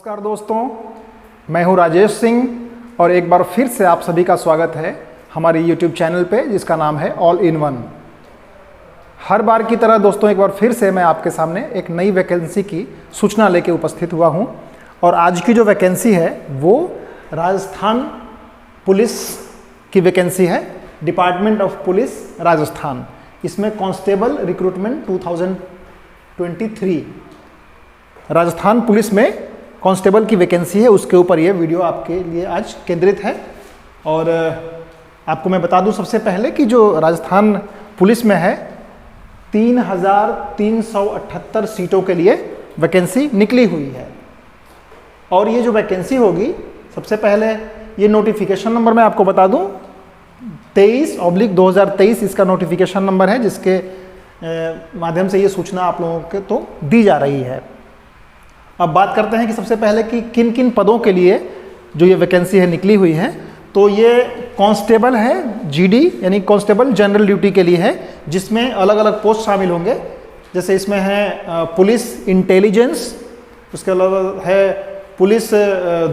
नमस्कार दोस्तों, मैं हूं राजेश सिंह और एक बार फिर से आप सभी का स्वागत है हमारे YouTube चैनल पे जिसका नाम है ऑल इन वन। हर बार की तरह दोस्तों एक बार फिर से मैं आपके सामने एक नई वैकेंसी की सूचना लेके उपस्थित हुआ हूं और आज की जो वैकेंसी है वो राजस्थान पुलिस की वैकेंसी है, डिपार्टमेंट ऑफ पुलिस राजस्थान। इसमें कांस्टेबल रिक्रूटमेंट 2023 राजस्थान पुलिस में कांस्टेबल की वैकेंसी है, उसके ऊपर ये वीडियो आपके लिए आज केंद्रित है। और आपको मैं बता दूं सबसे पहले कि जो राजस्थान पुलिस में है 3,378 सीटों के लिए वैकेंसी निकली हुई है। और ये जो वैकेंसी होगी, सबसे पहले ये नोटिफिकेशन नंबर मैं आपको बता दूं 23/2023 इसका नोटिफिकेशन नंबर है, जिसके माध्यम से ये सूचना आप लोगों के तो दी जा रही है। अब बात करते हैं कि सबसे पहले कि किन किन पदों के लिए जो ये वैकेंसी है निकली हुई है। तो ये कांस्टेबल है, जीडी यानी कांस्टेबल जनरल ड्यूटी के लिए है, जिसमें अलग अलग पोस्ट शामिल होंगे। जैसे इसमें है पुलिस इंटेलिजेंस, उसके अलावा है पुलिस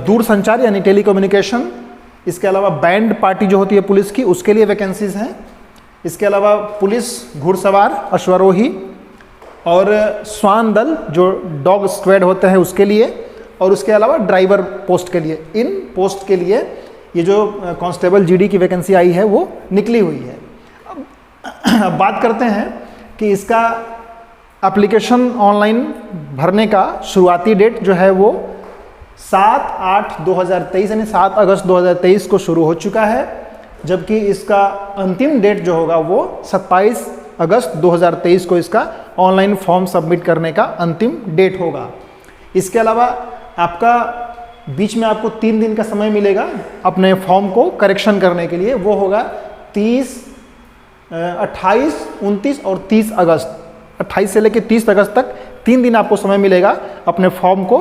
दूरसंचार यानी टेलीकम्युनिकेशन, इसके अलावा बैंड पार्टी जो होती है पुलिस की उसके लिए वैकेंसीज हैं। इसके अलावा पुलिस घुड़सवार अश्वारोही और स्वान दल जो डॉग स्क्वाड होते हैं उसके लिए, और उसके अलावा ड्राइवर पोस्ट के लिए। इन पोस्ट के लिए ये जो कांस्टेबल जीडी की वैकेंसी आई है वो निकली हुई है। अब बात करते हैं कि इसका एप्लीकेशन ऑनलाइन भरने का शुरुआती डेट जो है वो 7/8/2023 यानी 7 अगस्त 2023 को शुरू हो चुका है, जबकि इसका अंतिम डेट जो होगा वो 27 अगस्त 2023 को इसका ऑनलाइन फॉर्म सबमिट करने का अंतिम डेट होगा। इसके अलावा आपका बीच में आपको 3 दिन का समय मिलेगा अपने फॉर्म को करेक्शन करने के लिए। वो होगा 30, 28, 29 और 30 अगस्त। 28 से लेकर 30 अगस्त तक 3 दिन आपको समय मिलेगा अपने फॉर्म को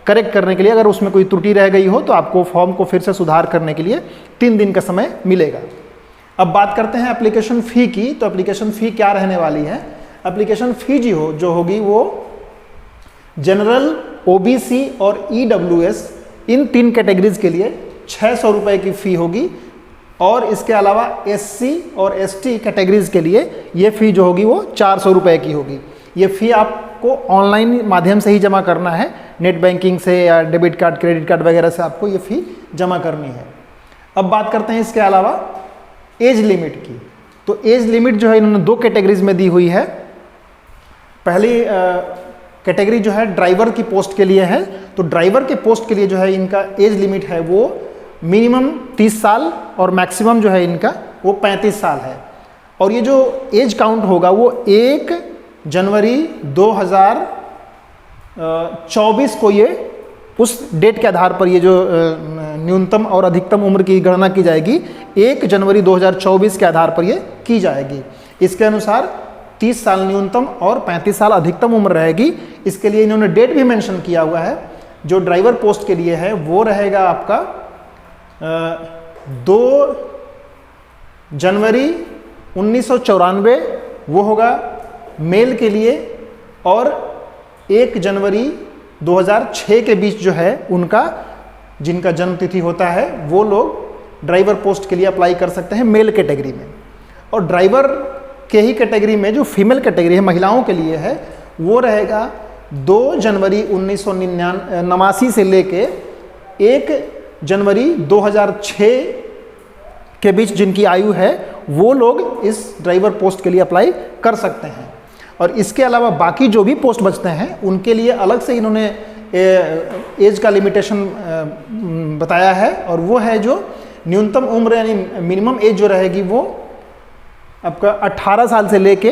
करेक्ट करने के लिए। अगर उसमें कोई त्रुटि रह गई हो तो आपको फॉर्म को फिर से सुधार करने के लिए 3 दिन का समय मिलेगा। अब बात करते हैं एप्लीकेशन फ़ी की। तो एप्लीकेशन फ़ी क्या रहने वाली है? एप्लीकेशन फ़ी जो होगी वो जनरल, ओबीसी और ईडब्ल्यूएस इन 3 कैटेगरीज के लिए 600 रुपये की फ़ी होगी। और इसके अलावा एससी और एसटी कैटेगरीज के लिए ये फ़ी जो होगी वो 400 रुपये की होगी। ये फ़ी आपको ऑनलाइन माध्यम से ही जमा करना है, नेट बैंकिंग से या डेबिट कार्ड, क्रेडिट कार्ड वगैरह से आपको ये फ़ी जमा करनी है। अब बात करते हैं इसके अलावा एज लिमिट की। तो एज लिमिट जो है इन्होंने 2 कैटेगरीज में दी हुई है। पहली कैटेगरी जो है ड्राइवर की पोस्ट के लिए है। तो ड्राइवर के पोस्ट के लिए जो है इनका एज लिमिट है वो मिनिमम 30 साल और मैक्सिमम जो है इनका वो 35 साल है। और ये जो एज काउंट होगा वो 1 जनवरी 2024 को ये उस डेट के आधार पर ये जो न्यूनतम और अधिकतम उम्र की गणना की जाएगी 1 जनवरी 2024 के आधार पर ये की जाएगी। इसके अनुसार 30 साल न्यूनतम और 35 साल अधिकतम उम्र रहेगी। इसके लिए इन्होंने डेट भी मेंशन किया हुआ है। जो ड्राइवर पोस्ट के लिए है वो रहेगा आपका 2 जनवरी 1994 वो होगा मेल के लिए, और 1 जनवरी 2006 के बीच जो है उनका जिनका जन्म तिथि होता है वो लोग ड्राइवर पोस्ट के लिए अप्लाई कर सकते हैं मेल कैटेगरी में। और ड्राइवर के ही कैटेगरी में जो फीमेल कैटेगरी है, महिलाओं के लिए है, वो रहेगा 2 जनवरी 1989 से लेके 1 जनवरी 2006 के बीच जिनकी आयु है वो लोग इस ड्राइवर पोस्ट के लिए अप्लाई कर सकते हैं। और इसके अलावा बाकी जो भी पोस्ट बचते हैं उनके लिए अलग से इन्होंने एज का लिमिटेशन बताया है, और वो है जो न्यूनतम उम्र यानी मिनिमम एज जो रहेगी वो आपका 18 साल से लेके,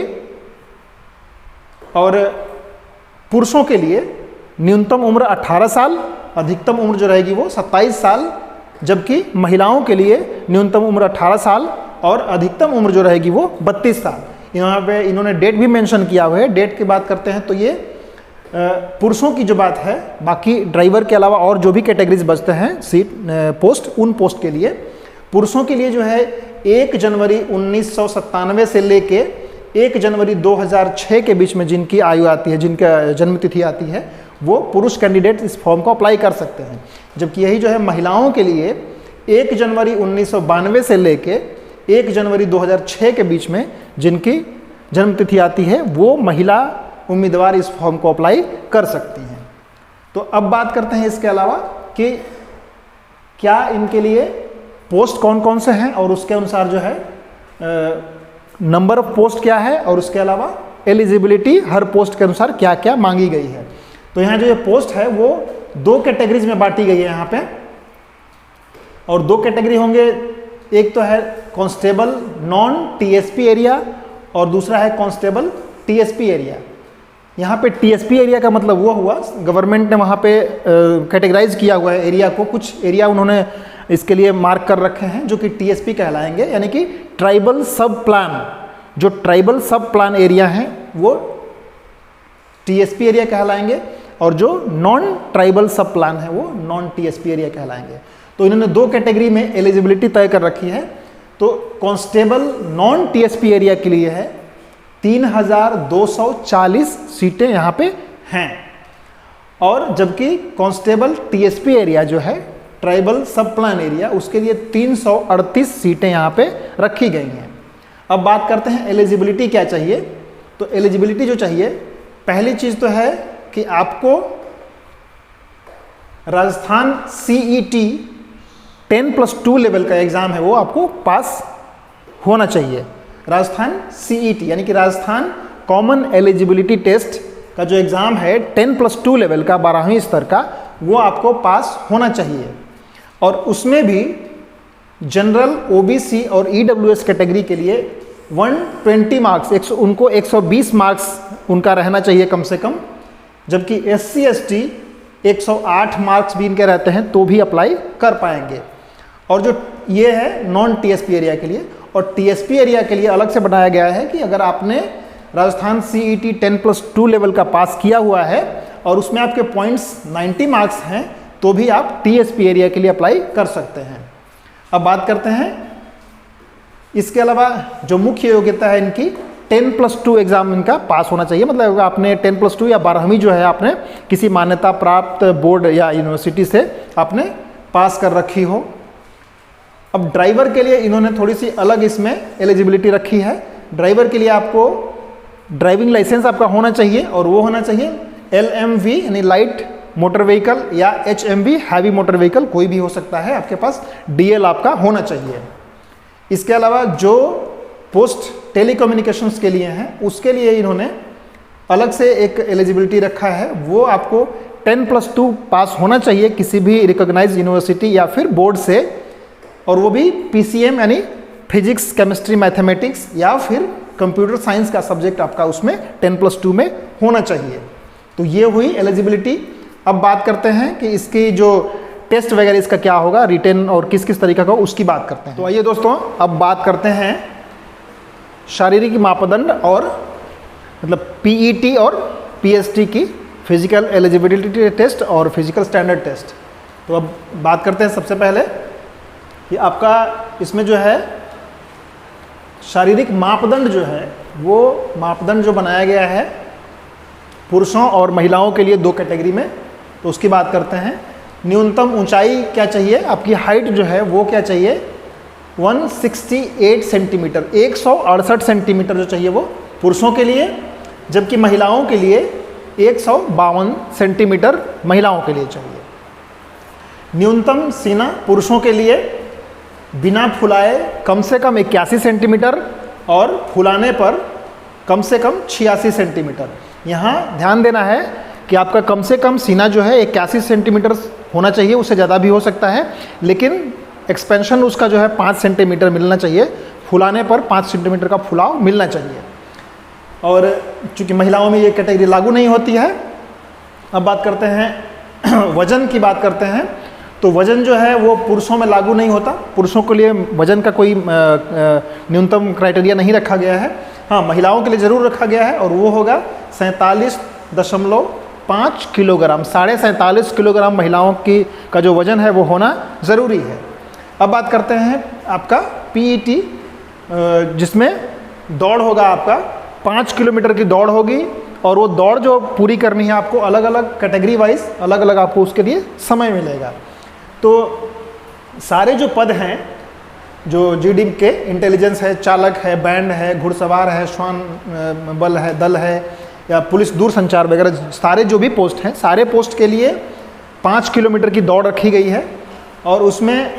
और पुरुषों के लिए न्यूनतम उम्र 18 साल, अधिकतम उम्र जो रहेगी वो 27 साल, जबकि महिलाओं के लिए न्यूनतम उम्र 18 साल और अधिकतम उम्र जो रहेगी वो 32 साल। यहाँ पे इन्होंने डेट भी मेंशन किया हुआ है। डेट की बात करते हैं तो ये पुरुषों की जो बात है, बाकी ड्राइवर के अलावा और जो भी कैटेगरीज बचते हैं सीट पोस्ट, उन पोस्ट के लिए पुरुषों के लिए जो है 1 जनवरी 1997 से लेके 1 जनवरी 2006 के बीच में जिनकी आयु आती है, जिनका जन्म तिथि आती है, वो पुरुष कैंडिडेट इस फॉर्म को अप्लाई कर सकते हैं। जबकि यही जो है महिलाओं के लिए 1 जनवरी 1992 से लेके 1 जनवरी 2006 के बीच में जिनकी जन्मतिथि आती है वो महिला उम्मीदवार इस फॉर्म को अप्लाई कर सकती हैं। तो अब बात करते हैं इसके अलावा कि क्या इनके लिए पोस्ट कौन कौन से हैं और उसके अनुसार जो है नंबर ऑफ पोस्ट क्या है और उसके अलावा एलिजिबिलिटी हर पोस्ट के अनुसार क्या क्या मांगी गई है। तो यहाँ जो ये पोस्ट है वो 2 कैटेगरीज में बांटी गई है यहाँ पे, और 2 कैटेगरी होंगे। एक तो है कांस्टेबल नॉन टीएसपी एरिया और दूसरा है कांस्टेबल टीएसपी एरिया। यहाँ पे टीएसपी एरिया का मतलब वो हुआ, गवर्नमेंट ने वहाँ पे कैटेगराइज किया हुआ है एरिया को, कुछ एरिया उन्होंने इसके लिए मार्क कर रखे हैं जो कि टीएसपी कहलाएंगे, यानी कि ट्राइबल सब प्लान। जो ट्राइबल सब प्लान एरिया हैं वो टीएसपी एरिया कहलाएंगे और जो नॉन ट्राइबल सब प्लान है वो नॉन टीएसपी एरिया कहलाएंगे। तो इन्होंने 2 कैटेगरी में एलिजिबिलिटी तय कर रखी है। तो कांस्टेबल नॉन टीएसपी एरिया के लिए है 3240 सीटें यहाँ पे हैं, और जबकि कांस्टेबल टीएसपी एरिया जो है ट्राइबल सब प्लान एरिया उसके लिए 338 सीटें यहाँ पे रखी गई हैं। अब बात करते हैं एलिजिबिलिटी क्या चाहिए। तो एलिजिबिलिटी जो चाहिए, पहली चीज़ तो है कि आपको राजस्थान सीईटी 10+2 लेवल का एग्ज़ाम है वो आपको पास होना चाहिए। राजस्थान सीईटी यानी कि राजस्थान कॉमन एलिजिबिलिटी टेस्ट का जो एग्ज़ाम है 10+2 लेवल का 12वीं स्तर का, वो आपको पास होना चाहिए। और उसमें भी जनरल, ओबीसी और ईडब्ल्यूएस कैटेगरी के लिए 120 मार्क्स, उनको 120 मार्क्स उनका रहना चाहिए कम से कम। जबकि एससी एसटी 108 मार्क्स भी इनके रहते हैं तो भी अप्लाई कर पाएंगे। और जो ये है नॉन टीएसपी एरिया के लिए, और टीएसपी एरिया के लिए अलग से बनाया गया है कि अगर आपने राजस्थान सीईटी 10+2 लेवल का पास किया हुआ है और उसमें आपके पॉइंट्स 90 मार्क्स हैं तो भी आप टीएसपी एरिया के लिए अप्लाई कर सकते हैं। अब बात करते हैं इसके अलावा जो मुख्य योग्यता है इनकी 10+2 एग्जाम इनका पास होना चाहिए। मतलब आपने 10+2 या 12वीं जो है आपने किसी मान्यता प्राप्त बोर्ड या यूनिवर्सिटी से आपने पास कर रखी हो। अब ड्राइवर के लिए इन्होंने थोड़ी सी अलग इसमें एलिजिबिलिटी रखी है। ड्राइवर के लिए आपको ड्राइविंग लाइसेंस आपका होना चाहिए और वो होना चाहिए LMV यानी लाइट मोटर व्हीकल या HMV हैवी मोटर व्हीकल, कोई भी हो सकता है। आपके पास DL आपका होना चाहिए। इसके अलावा जो पोस्ट टेलीकम्युनिकेशंस के लिए हैं उसके लिए इन्होंने अलग से एक एलिजिबिलिटी रखा है, वो आपको 10+2 पास होना चाहिए किसी भी रिकॉग्नाइज्ड यूनिवर्सिटी या फिर बोर्ड से, और वो भी PCM यानी फिजिक्स केमिस्ट्री मैथमेटिक्स या फिर कंप्यूटर साइंस का सब्जेक्ट आपका उसमें 10+2 में होना चाहिए। तो ये हुई एलिजिबिलिटी। अब बात करते हैं कि इसकी जो टेस्ट वगैरह इसका क्या होगा, रिटेन और किस किस तरीका का, उसकी बात करते हैं। तो आइए दोस्तों अब बात करते हैं शारीरिक मापदंड और मतलब PET और PST की, फिजिकल एलिजिबिलिटी टेस्ट और फिजिकल स्टैंडर्ड टेस्ट। तो अब बात करते हैं सबसे पहले कि आपका इसमें जो है शारीरिक मापदंड जो है वो मापदंड जो बनाया गया है पुरुषों और महिलाओं के लिए 2 कैटेगरी में। तो उसकी बात करते हैं। न्यूनतम ऊंचाई क्या चाहिए, आपकी हाइट जो है वो क्या चाहिए 168 सेंटीमीटर, 168 सेंटीमीटर जो चाहिए वो पुरुषों के लिए, जबकि महिलाओं के लिए 152 सेंटीमीटर महिलाओं के लिए चाहिए। न्यूनतम सीना पुरुषों के लिए बिना फुलाए कम से कम 81 सेंटीमीटर और फुलाने पर कम से कम 86 सेंटीमीटर। यहाँ ध्यान देना है कि आपका कम से कम सीना जो है 81 सेंटीमीटर होना चाहिए, उससे ज़्यादा भी हो सकता है, लेकिन एक्सपेंशन उसका जो है 5 सेंटीमीटर मिलना चाहिए, फुलाने पर 5 सेंटीमीटर का फुलाव मिलना चाहिए। और चूँकि महिलाओं में ये कैटेगरी लागू नहीं होती है। अब बात करते हैं वज़न की बात करते हैं। तो वज़न जो है वो पुरुषों में लागू नहीं होता, पुरुषों के लिए वज़न का कोई न्यूनतम क्राइटेरिया नहीं रखा गया है। हाँ, महिलाओं के लिए ज़रूर रखा गया है और वो होगा 47.5 किलोग्राम, 47.5 किलोग्राम महिलाओं की का जो वज़न है वो होना ज़रूरी है। अब बात करते हैं आपका PET, जिसमें दौड़ होगा आपका 5 किलोमीटर की दौड़ होगी और वो दौड़ जो पूरी करनी है आपको अलग अलग कैटेगरी वाइज अलग अलग आपको उसके लिए समय मिलेगा। तो सारे जो पद हैं जो जीडी के, इंटेलिजेंस है, चालक है, बैंड है, घुड़सवार है, श्वान बल है, दल है, या पुलिस दूरसंचार वगैरह, सारे जो भी पोस्ट हैं, सारे पोस्ट के लिए 5 किलोमीटर की दौड़ रखी गई है और उसमें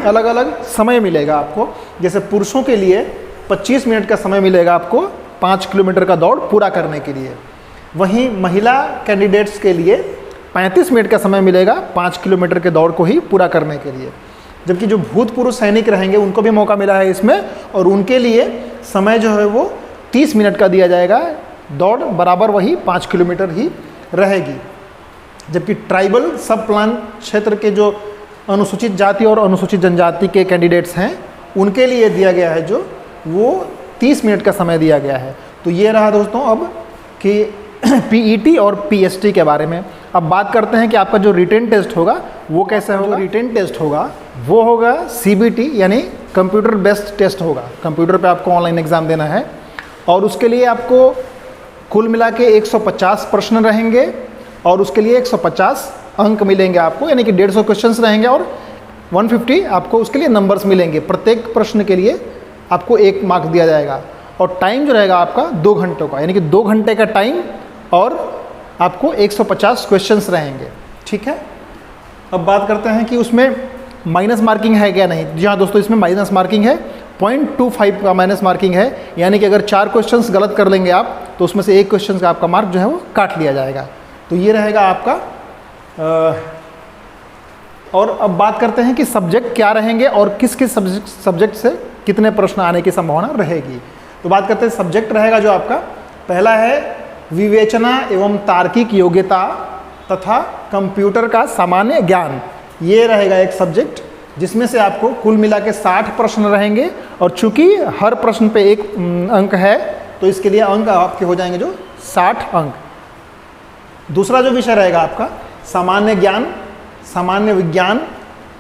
अलग अलग समय मिलेगा आपको। जैसे पुरुषों के लिए 25 मिनट का समय मिलेगा आपको 5 किलोमीटर का दौड़ पूरा करने के लिए। वहीं महिला कैंडिडेट्स के लिए 35 मिनट का समय मिलेगा 5 किलोमीटर के दौड़ को ही पूरा करने के लिए। जबकि जो भूतपूर्व सैनिक रहेंगे उनको भी मौका मिला है इसमें, और उनके लिए समय जो है वो 30 मिनट का दिया जाएगा, दौड़ बराबर वही 5 किलोमीटर ही रहेगी। जबकि ट्राइबल सब प्लान क्षेत्र के जो अनुसूचित जाति और अनुसूचित जनजाति के कैंडिडेट्स हैं उनके लिए दिया गया है जो वो 30 मिनट का समय दिया गया है। तो ये रहा दोस्तों अब कि पीईटी और पीएसटी के बारे में। अब बात करते हैं कि आपका जो रिटेन टेस्ट होगा वो कैसे होगा। रिटेन टेस्ट होगा वो होगा सीबीटी यानी कंप्यूटर बेस्ड टेस्ट होगा। कंप्यूटर पे आपको ऑनलाइन एग्ज़ाम देना है और उसके लिए आपको कुल मिला के 150 प्रश्न रहेंगे और उसके लिए 150 अंक मिलेंगे आपको, यानी कि 150 क्वेश्चंस रहेंगे और 150 आपको उसके लिए नंबर्स मिलेंगे। प्रत्येक प्रश्न के लिए आपको 1 मार्क्स दिया जाएगा और टाइम जो रहेगा आपका 2 घंटों का, यानी कि 2 घंटे का टाइम और आपको 150 क्वेश्चंस रहेंगे। ठीक है, अब बात करते हैं कि उसमें माइनस मार्किंग है क्या नहीं। जी हाँ दोस्तों, इसमें माइनस मार्किंग है, 0.25 का माइनस मार्किंग है, यानी कि अगर 4 क्वेश्चंस गलत कर लेंगे आप तो उसमें से 1 क्वेश्चन का आपका मार्क जो है वो काट लिया जाएगा। तो ये रहेगा आपका। और अब बात करते हैं कि सब्जेक्ट क्या रहेंगे और किस किस सब्जेक्ट से कितने प्रश्न आने की संभावना रहेगी। तो बात करते हैं सब्जेक्ट रहेगा जो आपका पहला है विवेचना एवं तार्किक योग्यता तथा कंप्यूटर का सामान्य ज्ञान। ये रहेगा एक सब्जेक्ट जिसमें से आपको कुल मिला के 60 प्रश्न रहेंगे और चूंकि हर प्रश्न पे 1 अंक है तो इसके लिए अंक आपके हो जाएंगे जो 60 अंक। दूसरा जो विषय रहेगा आपका सामान्य ज्ञान,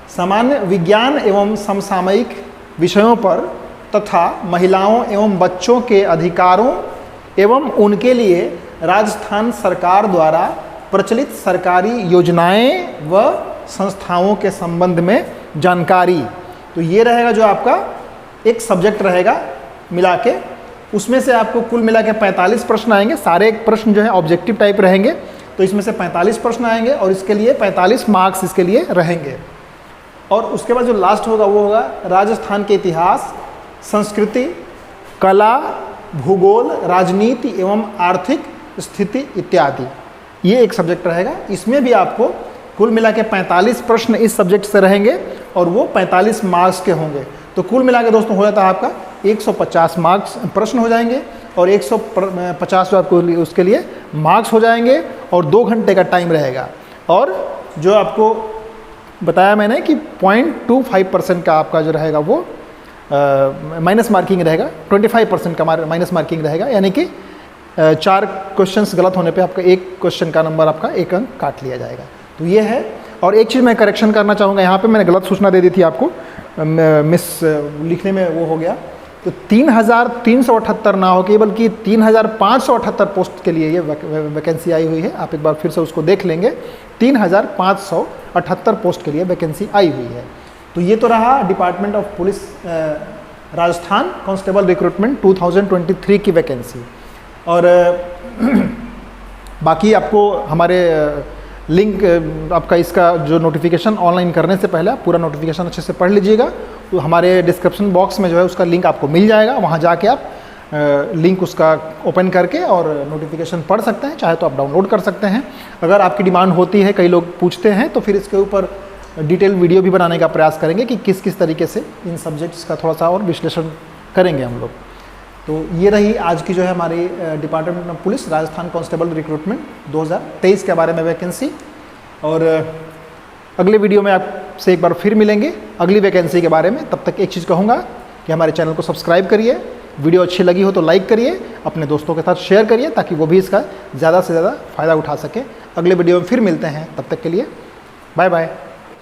सामान्य विज्ञान एवं समसामयिक विषयों पर तथा महिलाओं एवं बच्चों के अधिकारों एवं उनके लिए राजस्थान सरकार द्वारा प्रचलित सरकारी योजनाएं व संस्थाओं के संबंध में जानकारी। तो ये रहेगा जो आपका एक सब्जेक्ट रहेगा मिला के। उसमें से आपको कुल मिला के 45 प्रश्न आएंगे। सारे प्रश्न जो है ऑब्जेक्टिव टाइप रहेंगे, तो इसमें से 45 प्रश्न आएंगे और इसके लिए 45 मार्क्स इसके लिए रहेंगे। और उसके बाद जो लास्ट होगा वो होगा राजस्थान के इतिहास, संस्कृति, कला, भूगोल, राजनीति एवं आर्थिक स्थिति इत्यादि। ये एक सब्जेक्ट रहेगा। इसमें भी आपको कुल मिला के 45 प्रश्न इस सब्जेक्ट से रहेंगे और वो 45 मार्क्स के होंगे। तो कुल मिला के दोस्तों हो जाता है आपका 150 मार्क्स प्रश्न हो जाएंगे और 150 जो आपको उसके लिए मार्क्स हो जाएंगे और 2 घंटे का टाइम रहेगा। और जो आपको बताया मैंने कि 0.25% का आपका जो रहेगा वो माइनस मार्किंग रहेगा, 25% का माइनस मार्किंग रहेगा, यानी कि 4 क्वेश्चंस गलत होने पे आपका 1 क्वेश्चन का नंबर आपका 1 अंक काट लिया जाएगा। तो ये है। और एक चीज़ मैं करेक्शन करना चाहूँगा, यहाँ पे मैंने गलत सूचना दे दी थी आपको, मिस लिखने में वो हो गया। तो 3378 ना हो के बल्कि 3578 पोस्ट के लिए ये वैकेंसी आई हुई है। आप एक बार फिर से उसको देख लेंगे, 3578 पोस्ट के लिए वैकेंसी आई हुई है। तो ये तो रहा department of police Rajasthan constable recruitment 2023 की वैकेंसी। और बाकी आपको हमारे लिंक आपका इसका जो नोटिफिकेशन ऑनलाइन करने से पहले आप पूरा नोटिफिकेशन अच्छे से पढ़ लीजिएगा। तो हमारे डिस्क्रिप्शन बॉक्स में जो है उसका लिंक आपको मिल जाएगा, वहाँ जाके आप लिंक उसका ओपन करके और नोटिफिकेशन पढ़ सकते हैं, चाहे तो आप डाउनलोड कर सकते हैं। अगर आपकी डिमांड होती है, कई लोग पूछते हैं, तो फिर इसके ऊपर डिटेल वीडियो भी बनाने का प्रयास करेंगे कि किस किस तरीके से इन सब्जेक्ट्स का थोड़ा सा और विश्लेषण करेंगे हम लोग। तो ये रही आज की जो है हमारी department of police Rajasthan constable recruitment 2023 के बारे में वैकेंसी। और अगले वीडियो में आपसे एक बार फिर मिलेंगे अगली वैकेंसी के बारे में। तब तक एक चीज़ कहूँगा कि हमारे चैनल को सब्सक्राइब करिए, वीडियो अच्छी लगी हो तो लाइक करिए, अपने दोस्तों के साथ शेयर करिए ताकि वो भी इसका ज़्यादा से ज़्यादा फ़ायदा उठा सके। अगले वीडियो में फिर मिलते हैं, तब तक के लिए बाय बाय।